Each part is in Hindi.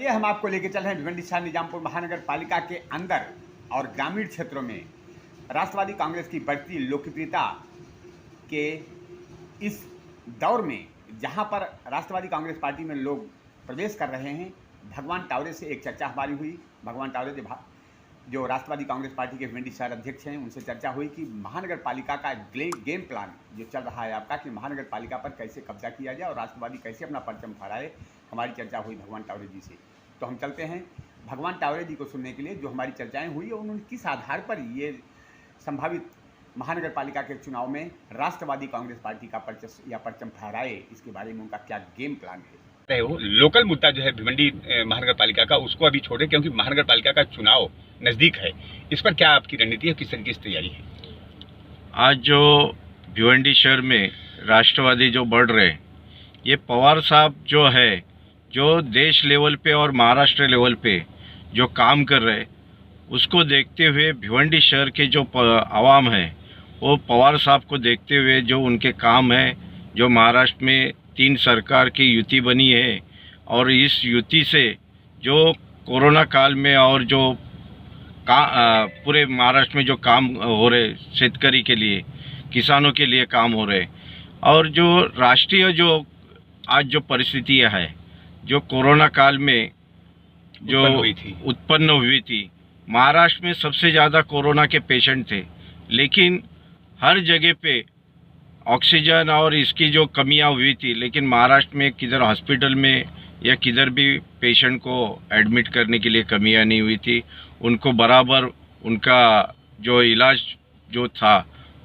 चलिए हम आपको लेके चल रहे हैं भिवंडी शहर निजामपुर महानगर पालिका के अंदर और ग्रामीण क्षेत्रों में राष्ट्रवादी कांग्रेस की बढ़ती लोकप्रियता के इस दौर में जहां पर राष्ट्रवादी कांग्रेस पार्टी में लोग प्रवेश कर रहे हैं। भगवान टावरे से एक चर्चा हमारी हुई। भगवान टावरे जो राष्ट्रवादी कांग्रेस पार्टी के भिवंडी शहर अध्यक्ष हैं, उनसे चर्चा हुई कि महानगर पालिका का गेम प्लान जो चल रहा है आपका कि महानगर पालिका पर कैसे कब्जा किया जाए और राष्ट्रवादी कैसे अपना परचम फहराए। हमारी चर्चा हुई भगवान टावरे जी से। तो हम चलते हैं भगवान टावरे जी को सुनने के लिए जो हमारी चर्चाएं हुई और उन्होंने किस आधार पर ये संभावित महानगर पालिका के चुनाव में राष्ट्रवादी कांग्रेस पार्टी का परचम फहराए, इसके बारे में उनका क्या गेम प्लान है। लोकल मुद्दा जो है भिवंडी महानगर पालिका का, उसको अभी छोड़े क्योंकि महानगर पालिका का चुनाव नजदीक है। इस पर क्या आपकी रणनीति है, किस तरीके की तैयारी है? आज जो भिवंडी शहर में राष्ट्रवादी जो बढ़ रहे, ये पवार साहब जो है, जो देश लेवल पे और महाराष्ट्र लेवल पे जो काम कर रहे, उसको देखते हुए भिवंडी शहर के जो आवाम है वो पवार साहब को देखते हुए जो उनके काम है, जो महाराष्ट्र में 3 सरकार की युति बनी है और इस युति से जो कोरोना काल में और जो पूरे महाराष्ट्र में जो काम हो रहे, शेतकरी के लिए, किसानों के लिए काम हो रहे, और जो राष्ट्रीय जो आज जो परिस्थितियाँ है, जो कोरोना काल में जो उत्पन्न हुई थी, महाराष्ट्र में सबसे ज़्यादा कोरोना के पेशेंट थे, लेकिन हर जगह पे ऑक्सीजन और इसकी जो कमियां हुई थी, लेकिन महाराष्ट्र में किधर हॉस्पिटल में या किधर भी पेशेंट को एडमिट करने के लिए कमियां नहीं हुई थी। उनको बराबर उनका जो इलाज जो था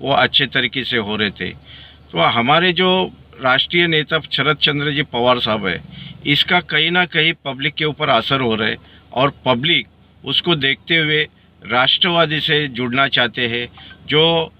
वो अच्छे तरीके से हो रहे थे। तो हमारे जो राष्ट्रीय नेता शरद चंद्र जी पवार साहब है, इसका कहीं ना कहीं पब्लिक के ऊपर असर हो रहा है और पब्लिक उसको देखते हुए राष्ट्रवादी से जुड़ना चाहते हैं। जो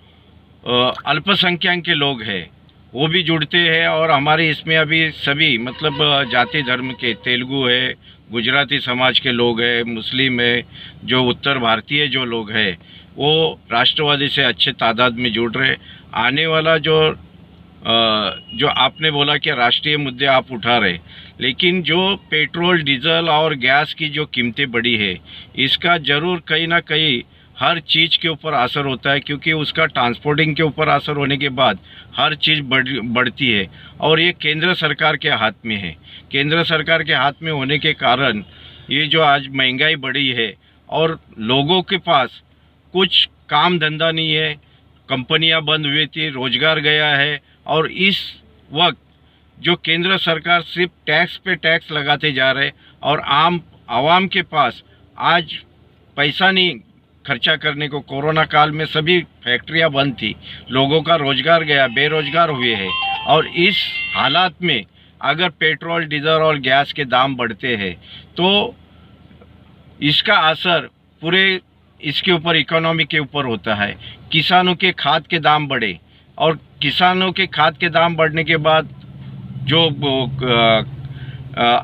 अल्पसंख्यक के लोग हैं वो भी जुड़ते हैं और हमारे इसमें अभी सभी मतलब जाति धर्म के, तेलुगु है, गुजराती समाज के लोग हैं, मुस्लिम है, जो उत्तर भारतीय जो लोग हैं वो राष्ट्रवादी से अच्छे तादाद में जुड़ रहे। आने वाला जो आपने बोला कि राष्ट्रीय मुद्दे आप उठा रहे, लेकिन जो पेट्रोल, डीजल और गैस की जो कीमतें बढ़ी है, इसका ज़रूर कहीं ना कहीं हर चीज़ के ऊपर असर होता है, क्योंकि उसका ट्रांसपोर्टिंग के ऊपर असर होने के बाद हर चीज़ बढ़ती है और ये केंद्र सरकार के हाथ में है। केंद्र सरकार के हाथ में होने के कारण ये जो आज महंगाई बढ़ी है और लोगों के पास कुछ काम धंधा नहीं है, कंपनियां बंद हुई थी, रोजगार गया है और इस वक्त जो केंद्र सरकार सिर्फ टैक्स पे टैक्स लगाते जा रहे और आवाम के पास आज पैसा नहीं खर्चा करने को। कोरोना काल में सभी फैक्ट्रियां बंद थी, लोगों का रोजगार गया, बेरोजगार हुए हैं और इस हालात में अगर पेट्रोल, डीजल और गैस के दाम बढ़ते हैं तो इसका असर पूरे इसके ऊपर, इकोनॉमी के ऊपर होता है। किसानों के खाद के दाम बढ़े और किसानों के खाद के दाम बढ़ने के बाद जो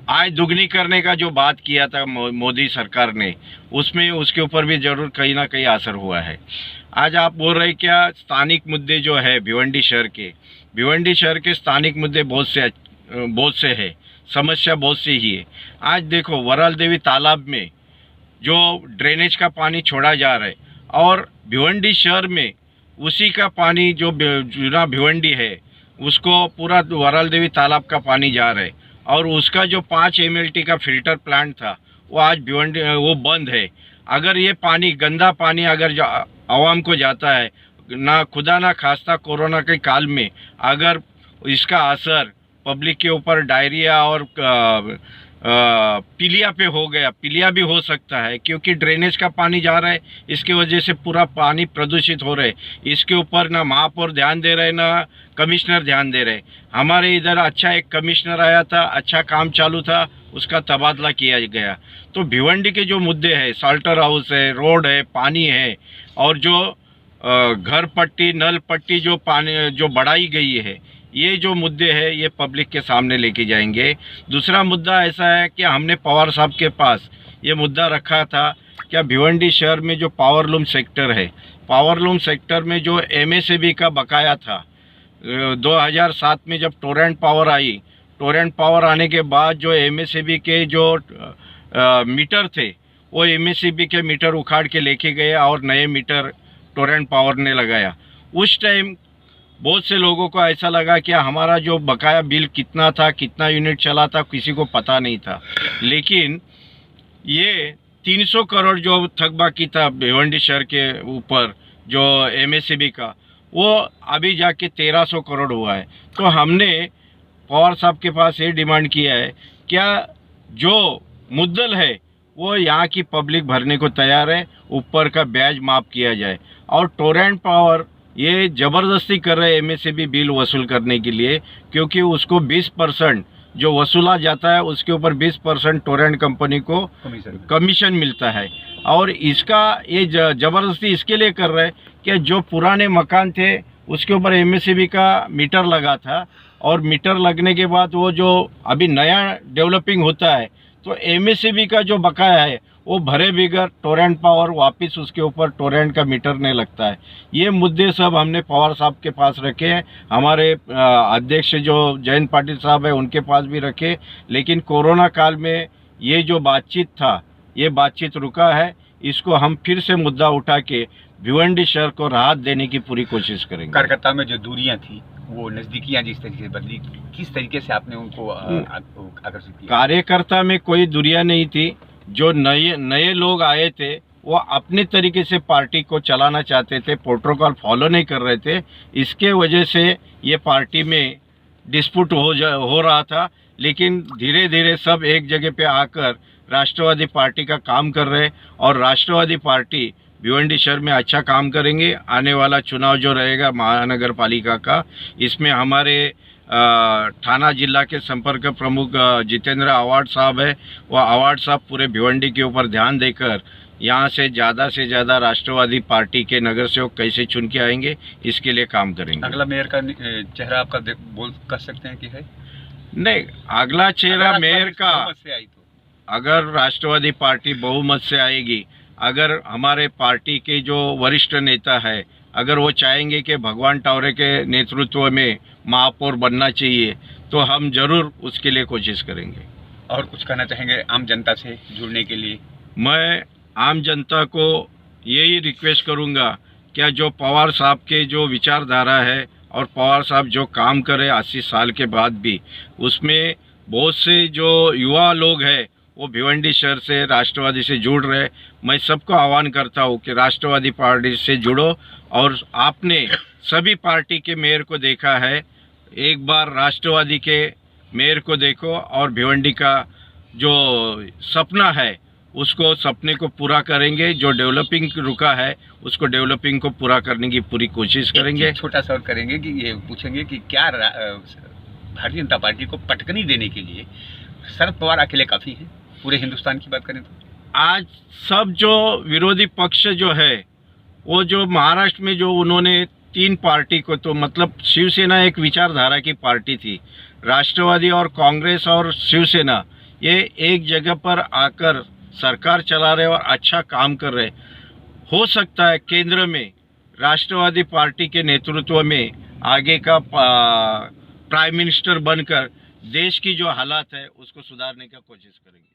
आय दुगनी करने का जो बात किया था मोदी सरकार ने, उसमें उसके ऊपर भी ज़रूर कहीं ना कहीं असर हुआ है। आज आप बोल रहे क्या स्थानिक मुद्दे जो है भिवंडी शहर के स्थानिक मुद्दे बहुत से है, समस्या बहुत से ही है। आज देखो वराल देवी तालाब में जो ड्रेनेज का पानी छोड़ा जा रहा है और भिवंडी शहर में उसी का पानी जो जुना भिवंडी है उसको पूरा वराल देवी तालाब का पानी जा रहा है और उसका जो 5 MLT का फिल्टर प्लांट था वो आज भिवंडी वो बंद है। अगर ये पानी, गंदा पानी अगर आवाम को जाता है, ना खुदा ना खास्ता कोरोना के काल में अगर इसका असर पब्लिक के ऊपर डायरिया और पीलिया पे हो गया, पीलिया भी हो सकता है क्योंकि ड्रेनेज का पानी जा रहा है, इसके वजह से पूरा पानी प्रदूषित हो रहा है। इसके ऊपर ना महापौर ध्यान दे रहे, ना कमिश्नर ध्यान दे रहे। हमारे इधर अच्छा एक कमिश्नर आया था, अच्छा काम चालू था, उसका तबादला किया गया। तो भिवंडी के जो मुद्दे हैं, साल्टर हाउस है, रोड है, पानी है और जो घर पट्टी, नल पट्टी जो पानी जो बढ़ाई गई है, ये जो मुद्दे हैं ये पब्लिक के सामने लेके जाएंगे। दूसरा मुद्दा ऐसा है कि हमने पवार साहब के पास ये मुद्दा रखा था, क्या भिवंडी शहर में जो पावरलूम सेक्टर है, पावरलूम सेक्टर में जो MSAB का बकाया था, 2007 में जब टोरेंट पावर आई, टोरेंट पावर आने के बाद जो MSAB के जो मीटर थे वो एमएससीबी के मीटर उखाड़ के लेके गए और नए मीटर टोरेंट पावर ने लगाया। उस टाइम बहुत से लोगों को ऐसा लगा कि हमारा जो बकाया बिल कितना था, कितना यूनिट चला था, किसी को पता नहीं था। लेकिन ये 300 करोड़ जो थक बाकी था भिवंडी शहर के ऊपर जो एमएससीबी का, वो अभी जाके 1300 करोड़ हुआ है। तो हमने पवार साहब के पास ये डिमांड किया है, क्या जो मुद्दल है वो यहाँ की पब्लिक भरने को तैयार है, ऊपर का ब्याज माफ़ किया जाए। और टोरेंट पावर ये ज़बरदस्ती कर रहे हैं एमएससीबी बिल वसूल करने के लिए, क्योंकि उसको 20% जो वसूला जाता है उसके ऊपर 20% टोरेंट कंपनी को कमीशन मिलता है। और इसका ये ज़बरदस्ती इसके लिए कर रहे हैं कि जो पुराने मकान थे उसके ऊपर एमएससीबी का मीटर लगा था, और मीटर लगने के बाद वो जो अभी नया डेवलपिंग होता है तो एमएससीबी का जो बकाया है वो भरे बगैर टोरेंट पावर वापस उसके ऊपर टोरेंट का मीटर नहीं लगता है। ये मुद्दे सब हमने पवार साहब के पास रखे हैं, हमारे अध्यक्ष जो जयंत पाटिल साहब है उनके पास भी रखे। लेकिन कोरोना काल में ये जो बातचीत था ये बातचीत रुका है, इसको हम फिर से मुद्दा उठा के भिवंडी शहर को राहत देने की पूरी कोशिश करेंगे। कार्यकर्ता में जो दूरियां थी वो नजदीकियां जिस तरीके से बदली, किस तरीके से आपने उनको आकर्षित किया? कार्यकर्ता में कोई दूरियां नहीं थी। जो नए लोग आए थे वो अपने तरीके से पार्टी को चलाना चाहते थे, प्रोटोकॉल फॉलो नहीं कर रहे थे। इसके वजह से ये पार्टी में डिस्प्यूट हो रहा था। लेकिन धीरे धीरे सब एक जगह पे आकर राष्ट्रवादी पार्टी का काम कर रहे, और राष्ट्रवादी पार्टी भिवंडी शहर में अच्छा काम करेंगे। आने वाला चुनाव जो रहेगा महानगर पालिका का, इसमें हमारे थाना जिला के संपर्क प्रमुख जितेंद्र अवार्ड साहब है, वो अवार्ड साहब पूरे भिवंडी के ऊपर ध्यान देकर यहाँ से ज़्यादा राष्ट्रवादी पार्टी के नगर सेवक कैसे चुन के आएंगे इसके लिए काम करेंगे। अगला मेयर का चेहरा आपका बोल कर सकते हैं कि है? नहीं, अगला चेहरा मेयर का से आई तो अगर राष्ट्रवादी पार्टी बहुमत से आएगी, अगर हमारे पार्टी के जो वरिष्ठ नेता है अगर वो चाहेंगे कि भगवान टावरे के नेतृत्व में महापौर बनना चाहिए तो हम जरूर उसके लिए कोशिश करेंगे। और कुछ कहना चाहेंगे आम जनता से जुड़ने के लिए? मैं आम जनता को यही रिक्वेस्ट करूंगा, क्या जो पवार साहब के जो विचारधारा है और पवार साहब जो काम करे 80 साल के बाद भी, उसमें बहुत से जो युवा लोग हैं वो भिवंडी शहर से राष्ट्रवादी से जुड़ रहे। मैं सबको आह्वान करता हूँ कि राष्ट्रवादी पार्टी से जुड़ो। और आपने सभी पार्टी के मेयर को देखा है, एक बार राष्ट्रवादी के मेयर को देखो और भिवंडी का जो सपना है उसको सपने को पूरा करेंगे। जो डेवलपिंग रुका है उसको डेवलपिंग को पूरा करने की पूरी कोशिश करेंगे। छोटा सा करेंगे कि ये पूछेंगे कि क्या भारतीय जनता पार्टी को पटकनी देने के लिए शरद पवार अकेले काफ़ी हैं? पूरे हिंदुस्तान की बात करें तो आज सब जो विरोधी पक्ष जो है वो जो महाराष्ट्र में जो उन्होंने 3 पार्टी को, तो मतलब शिवसेना एक विचारधारा की पार्टी थी, राष्ट्रवादी और कांग्रेस और शिवसेना ये एक जगह पर आकर सरकार चला रहे और अच्छा काम कर रहे। हो सकता है केंद्र में राष्ट्रवादी पार्टी के नेतृत्व में आगे का प्राइम मिनिस्टर बनकर देश की जो हालात है उसको सुधारने का कोशिश करेंगे।